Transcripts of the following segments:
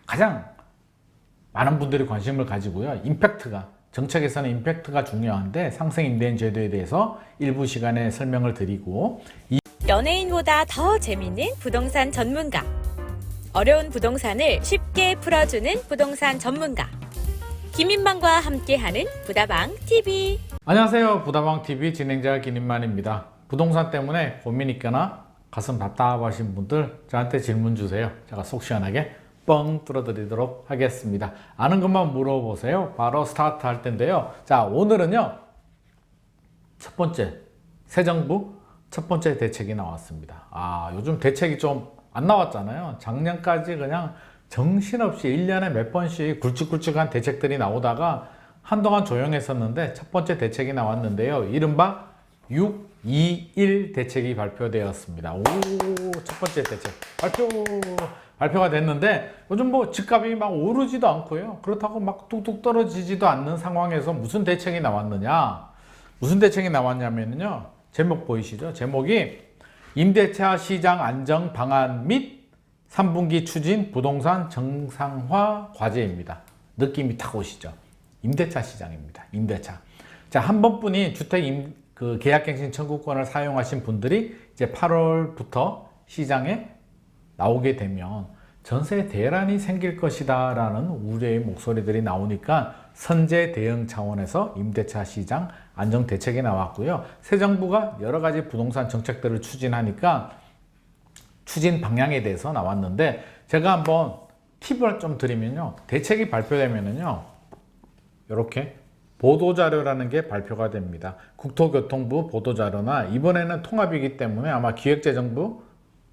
가장 많은 분들이 관심을 가지고요. 임팩트가, 정책에서는 임팩트가 중요한데 상생 임대인 제도에 대해서 일부 시간에 설명을 드리고, 연예인보다 더 재밌는 부동산 전문가. 어려운 부동산을 쉽게 풀어주는 부동산 전문가. 김인만과 함께하는 부다방 TV. 안녕하세요. 부다방 TV 진행자 김인만입니다. 부동산 때문에 고민 있거나 가슴 답답하신 분들 저한테 질문 주세요. 제가 속 시원하게 뻥 뚫어드리도록 하겠습니다. 아는 것만 물어보세요. 바로 스타트 할 텐데요. 자, 오늘은요, 첫 번째, 새 정부 첫 번째 대책이 나왔습니다. 요즘 대책이 좀 안 나왔잖아요. 작년까지 그냥 정신없이 1년에 몇 번씩 굵직굵직한 대책들이 나오다가 한동안 조용했었는데 첫 번째 대책이 나왔는데요. 이른바 621 대책이 발표되었습니다. 첫 번째 대책 발표가 됐는데, 요즘 뭐 집값이 막 오르지도 않고요. 그렇다고 막 뚝뚝 떨어지지도 않는 상황에서 무슨 대책이 나왔느냐? 무슨 대책이 나왔냐면요. 제목 보이시죠? 제목이 임대차 시장 안정 방안 및 3분기 추진 부동산 정상화 과제입니다. 느낌이 탁 오시죠? 임대차 시장입니다. 임대차. 자, 한 번뿐인 주택 계약갱신 청구권을 사용하신 분들이 이제 8월부터 시장에 나오게 되면 전세 대란이 생길 것이다 라는 우려의 목소리들이 나오니까 선제 대응 차원에서 임대차 시장 안정 대책이 나왔고요. 새 정부가 여러 가지 부동산 정책들을 추진하니까 추진 방향에 대해서 나왔는데, 제가 한번 팁을 좀 드리면요. 대책이 발표되면은요, 이렇게 보도자료라는 게 발표가 됩니다. 국토교통부 보도자료나, 이번에는 통합이기 때문에 아마 기획재정부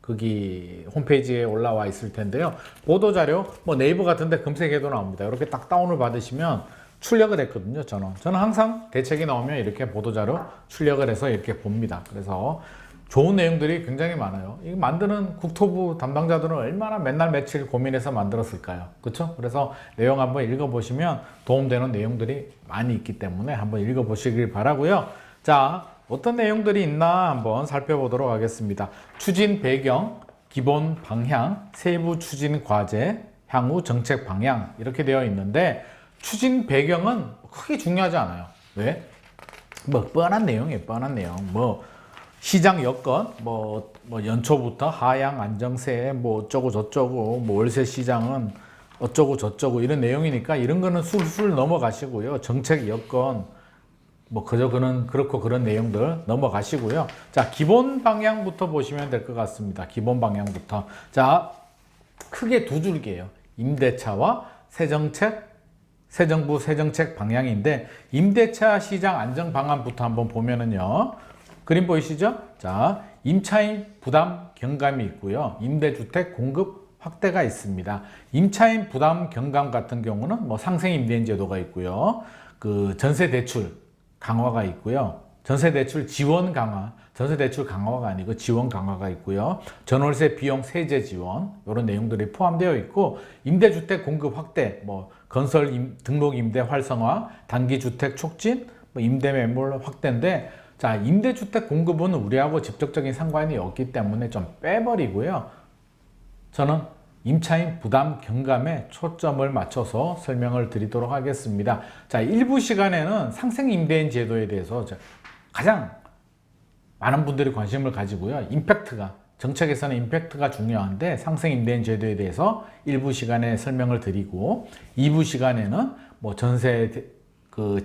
거기 홈페이지에 올라와 있을 텐데요. 보도자료 뭐 네이버 같은데 검색해도 나옵니다. 이렇게 딱 다운을 받으시면 출력을 했거든요. 저는 항상 대책이 나오면 이렇게 보도자료 출력을 해서 이렇게 봅니다. 그래서 좋은 내용들이 굉장히 많아요. 이거 만드는 국토부 담당자들은 얼마나 맨날 며칠 고민해서 만들었을까요? 그렇죠? 그래서 내용 한번 읽어보시면 도움되는 내용들이 많이 있기 때문에 한번 읽어보시길 바라고요. 자, 어떤 내용들이 있나 한번 살펴보도록 하겠습니다. 추진 배경, 기본 방향, 세부 추진 과제, 향후 정책 방향, 이렇게 되어 있는데, 추진 배경은 크게 중요하지 않아요. 왜? 뭐 뻔한 내용이에요. 뻔한 내용. 뭐 시장 여건, 뭐 연초부터 하향 안정세, 뭐 어쩌고 저쩌고, 뭐 월세 시장은 어쩌고 저쩌고, 이런 내용이니까 이런 거는 술술 넘어가시고요. 정책 여건, 뭐 그저 그렇고 그런 내용들 넘어가시고요. 자, 기본 방향부터 보시면 될 것 같습니다. 기본 방향부터. 자, 크게 두 줄기예요. 임대차와 새 정부 새 정책 방향인데, 임대차 시장 안정 방안부터 한번 보면은요. 그림 보이시죠? 자, 임차인 부담 경감이 있고요. 임대주택 공급 확대가 있습니다. 임차인 부담 경감 같은 경우는 뭐 상생 임대인 제도가 있고요. 그 전세 대출 강화가 있고요. 전세 대출 지원 강화, 전세 대출 강화가 아니고 지원 강화가 있고요. 전월세 비용 세제 지원, 이런 내용들이 포함되어 있고, 임대주택 공급 확대, 뭐 건설 등록 임대 활성화, 단기주택 촉진, 뭐 임대 매물 확대인데, 자, 임대주택 공급은 우리하고 직접적인 상관이 없기 때문에 좀 빼버리고요. 저는 임차인 부담 경감에 초점을 맞춰서 설명을 드리도록 하겠습니다. 자, 일부 시간에는 상생 임대인 제도에 대해서 가장 많은 분들이 관심을 가지고요. 임팩트가, 정책에서는 임팩트가 중요한데 상생 임대인 제도에 대해서 일부 시간에 설명을 드리고, 2부 시간에는 뭐 전세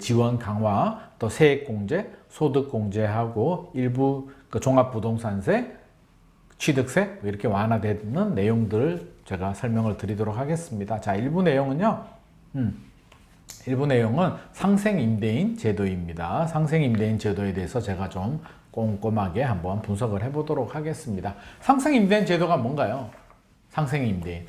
지원 강화, 또 세액공제, 소득공제하고 일부 종합부동산세, 취득세 이렇게 완화되는 내용들을 제가 설명을 드리도록 하겠습니다. 자, 일부 내용은요. 일부 내용은 상생임대인 제도입니다. 상생임대인 제도에 대해서 제가 좀 꼼꼼하게 한번 분석을 해보도록 하겠습니다. 상생임대인 제도가 뭔가요? 상생임대인.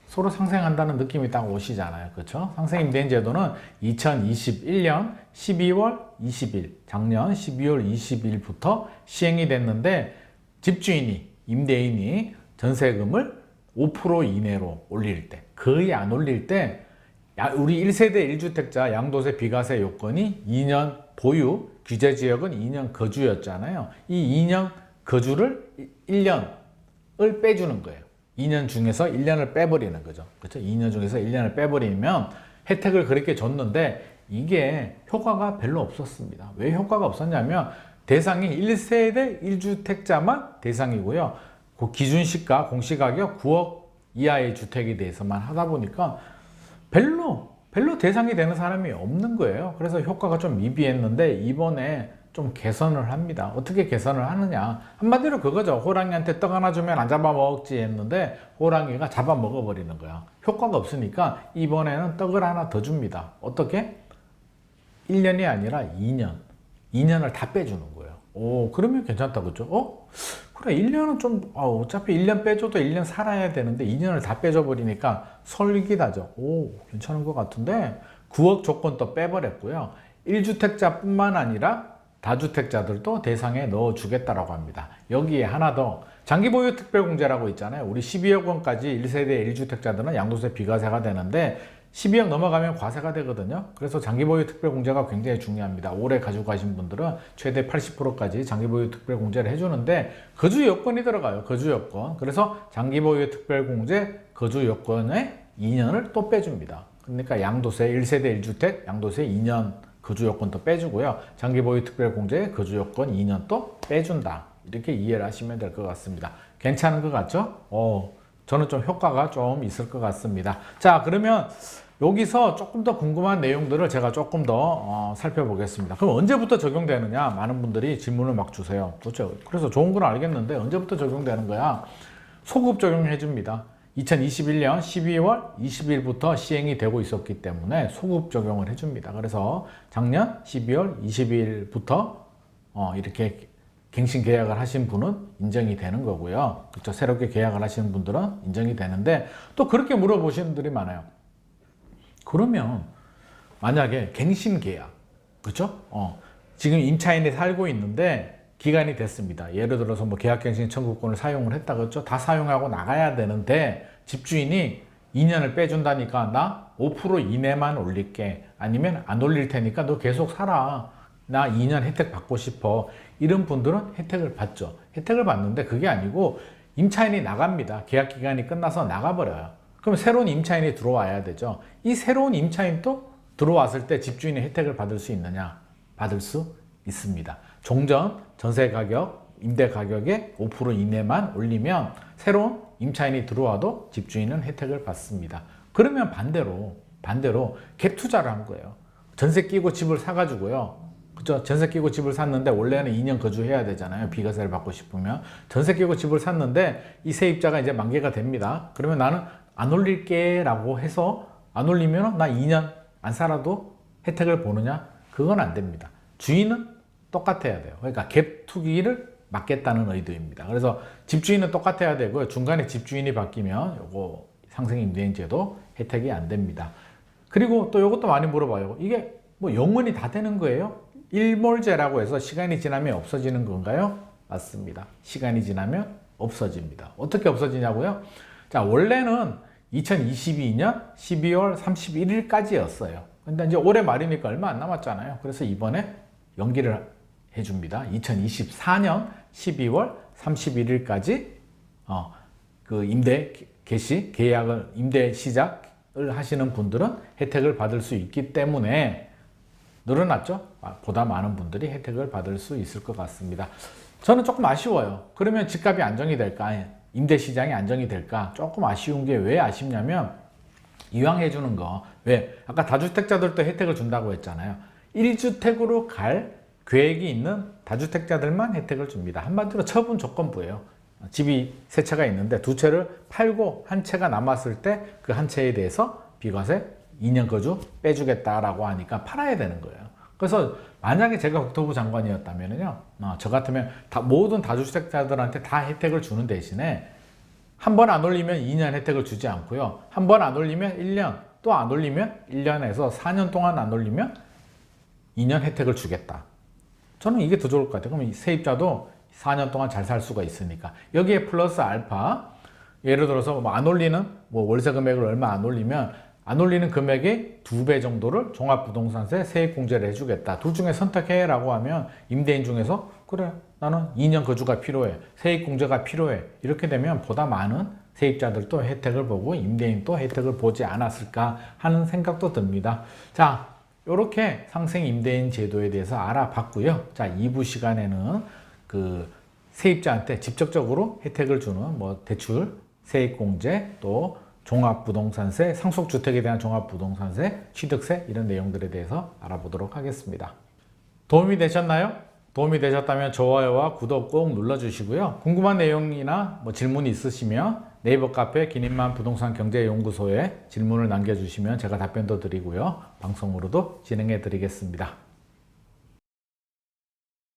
서로 상생한다는 느낌이 딱 오시잖아요. 그렇죠? 상생임대인 제도는 2021년 12월 20일, 작년 12월 20일부터 시행이 됐는데, 집주인이, 임대인이 전세금을 5% 이내로 올릴 때, 거의 안 올릴 때, 우리 1세대 1주택자 양도세 비과세 요건이 2년 보유, 규제지역은 2년 거주였잖아요. 이 2년 거주를 1년을 빼주는 거예요. 2년 중에서 1년을 빼버리는 거죠. 그렇죠? 2년 중에서 1년을 빼버리면 혜택을 그렇게 줬는데 이게 효과가 별로 없었습니다. 왜 효과가 없었냐면 대상이 1세대 1주택자만 대상이고요. 그 기준시가 공시가격 9억 이하의 주택에 대해서만 하다 보니까 별로 대상이 되는 사람이 없는 거예요. 그래서 효과가 좀 미비했는데 이번에 좀 개선을 합니다. 어떻게 개선을 하느냐? 한마디로 그거죠. 호랑이한테 떡 하나 주면 안 잡아먹지 했는데 호랑이가 잡아먹어버리는 거야. 효과가 없으니까 이번에는 떡을 하나 더 줍니다. 어떻게? 1년이 아니라 2년. 2년을 다 빼주는 거예요. 오, 그러면 괜찮다, 그죠? 그래, 1년은 좀, 어차피 1년 빼줘도 1년 살아야 되는데 2년을 다 빼줘버리니까 솔깃하죠. 오, 괜찮은 것 같은데 9억 조건 또 빼버렸고요. 1주택자뿐만 아니라 다주택자들도 대상에 넣어주겠다라고 합니다. 여기에 하나 더 장기보유 특별공제라고 있잖아요. 우리 12억 원까지 1세대 1주택자들은 양도세 비과세가 되는데 12억 넘어가면 과세가 되거든요. 그래서 장기보유 특별공제가 굉장히 중요합니다. 오래 가지고 가신 분들은 최대 80%까지 장기보유 특별공제를 해주는데 거주 요건이 들어가요. 거주 요건. 그래서 장기보유 특별공제 거주 요건에 2년을 또 빼줍니다. 그러니까 양도세 1세대 1주택 양도세 2년 거주 요건도 빼주고요. 장기보유 특별공제 거주 요건 2년 또 빼준다. 이렇게 이해를 하시면 될 것 같습니다. 괜찮은 것 같죠? 저는 좀 효과가 좀 있을 것 같습니다. 자, 그러면 여기서 조금 더 궁금한 내용들을 제가 조금 더 살펴보겠습니다. 그럼 언제부터 적용되느냐? 많은 분들이 질문을 막 주세요. 그렇죠? 그래서 좋은 건 알겠는데 언제부터 적용되는 거야? 소급 적용해 줍니다. 2021년 12월 20일부터 시행이 되고 있었기 때문에 소급 적용을 해줍니다. 그래서 작년 12월 20일부터 이렇게 갱신 계약을 하신 분은 인정이 되는 거고요. 그렇죠? 새롭게 계약을 하시는 분들은 인정이 되는데 또 그렇게 물어보시는 분들이 많아요. 그러면 만약에 갱신 계약, 그렇죠? 지금 임차인이 살고 있는데 기간이 됐습니다. 예를 들어서 뭐 계약갱신 청구권을 사용을 했다 그랬죠? 다 사용하고 나가야 되는데 집주인이 2년을 빼준다니까 나 5% 이내만 올릴게. 아니면 안 올릴 테니까 너 계속 살아. 나 2년 혜택 받고 싶어. 이런 분들은 혜택을 받죠. 혜택을 받는데 그게 아니고 임차인이 나갑니다. 계약 기간이 끝나서 나가버려요. 그럼 새로운 임차인이 들어와야 되죠. 이 새로운 임차인도 들어왔을 때 집주인의 혜택을 받을 수 있느냐? 받을 수 있습니다. 종전, 전세 가격, 임대 가격의 5% 이내만 올리면 새로운 임차인이 들어와도 집주인은 혜택을 받습니다. 그러면 반대로 갭 투자를 한 거예요. 전세 끼고 집을 사가지고요. 그죠? 전세 끼고 집을 샀는데 원래는 2년 거주해야 되잖아요. 비과세를 받고 싶으면. 전세 끼고 집을 샀는데 이 세입자가 이제 만기가 됩니다. 그러면 나는 안 올릴게 라고 해서 안 올리면 나 2년 안 살아도 혜택을 보느냐? 그건 안 됩니다. 주인은 똑같아야 돼요. 그러니까 갭 투기를 막겠다는 의도입니다. 그래서 집주인은 똑같아야 되고요. 중간에 집주인이 바뀌면 요거 상생임대인제도 혜택이 안 됩니다. 그리고 또 이것도 많이 물어봐요. 이게 뭐 영원히 다 되는 거예요? 일몰제라고 해서 시간이 지나면 없어지는 건가요? 맞습니다. 시간이 지나면 없어집니다. 어떻게 없어지냐고요? 자, 원래는 2022년 12월 31일까지였어요. 근데 이제 올해 말이니까 얼마 안 남았잖아요. 그래서 이번에 연기를 해줍니다. 2024년 12월 31일까지 그 임대 개시 계약을 임대 시작을 하시는 분들은 혜택을 받을 수 있기 때문에 늘어났죠. 보다 많은 분들이 혜택을 받을 수 있을 것 같습니다. 저는 조금 아쉬워요. 그러면 집값이 안정이 될까? 임대 시장이 안정이 될까? 조금 아쉬운 게 왜 아쉽냐면 이왕 해주는 거 왜? 아까 다주택자들도 혜택을 준다고 했잖아요. 1주택으로 갈 계획이 있는 다주택자들만 혜택을 줍니다. 한마디로 처분 조건부예요. 집이 세 채가 있는데 두 채를 팔고 한 채가 남았을 때 그 한 채에 대해서 비과세 2년 거주 빼주겠다라고 하니까 팔아야 되는 거예요. 그래서 만약에 제가 국토부 장관이었다면요, 저 같으면 모든 다주택자들한테 다 혜택을 주는 대신에 한 번 안 올리면 2년 혜택을 주지 않고요. 한 번 안 올리면 1년, 또 안 올리면 1년에서 4년 동안 안 올리면 2년 혜택을 주겠다. 저는 이게 더 좋을 것 같아요. 그러면 세입자도 4년 동안 잘 살 수가 있으니까. 여기에 플러스 알파, 예를 들어서 뭐 안 올리는 월세 금액을 얼마 안 올리면 안 올리는 금액의 2배 정도를 종합부동산세 세액공제를 해주겠다. 둘 중에 선택해라고 하면 임대인 중에서 그래 나는 2년 거주가 필요해. 세액공제가 필요해. 이렇게 되면 보다 많은 세입자들도 혜택을 보고 임대인도 혜택을 보지 않았을까 하는 생각도 듭니다. 자, 이렇게 상생 임대인 제도에 대해서 알아봤고요. 자, 2부 시간에는 그 세입자한테 직접적으로 혜택을 주는 뭐 대출, 세액공제, 또 종합부동산세, 상속주택에 대한 종합부동산세, 취득세 이런 내용들에 대해서 알아보도록 하겠습니다. 도움이 되셨나요? 도움이 되셨다면 좋아요와 구독 꼭 눌러주시고요. 궁금한 내용이나 뭐 질문이 있으시면 네이버 카페 기님만 부동산 경제연구소에 질문을 남겨주시면 제가 답변도 드리고요. 방송으로도 진행해 드리겠습니다.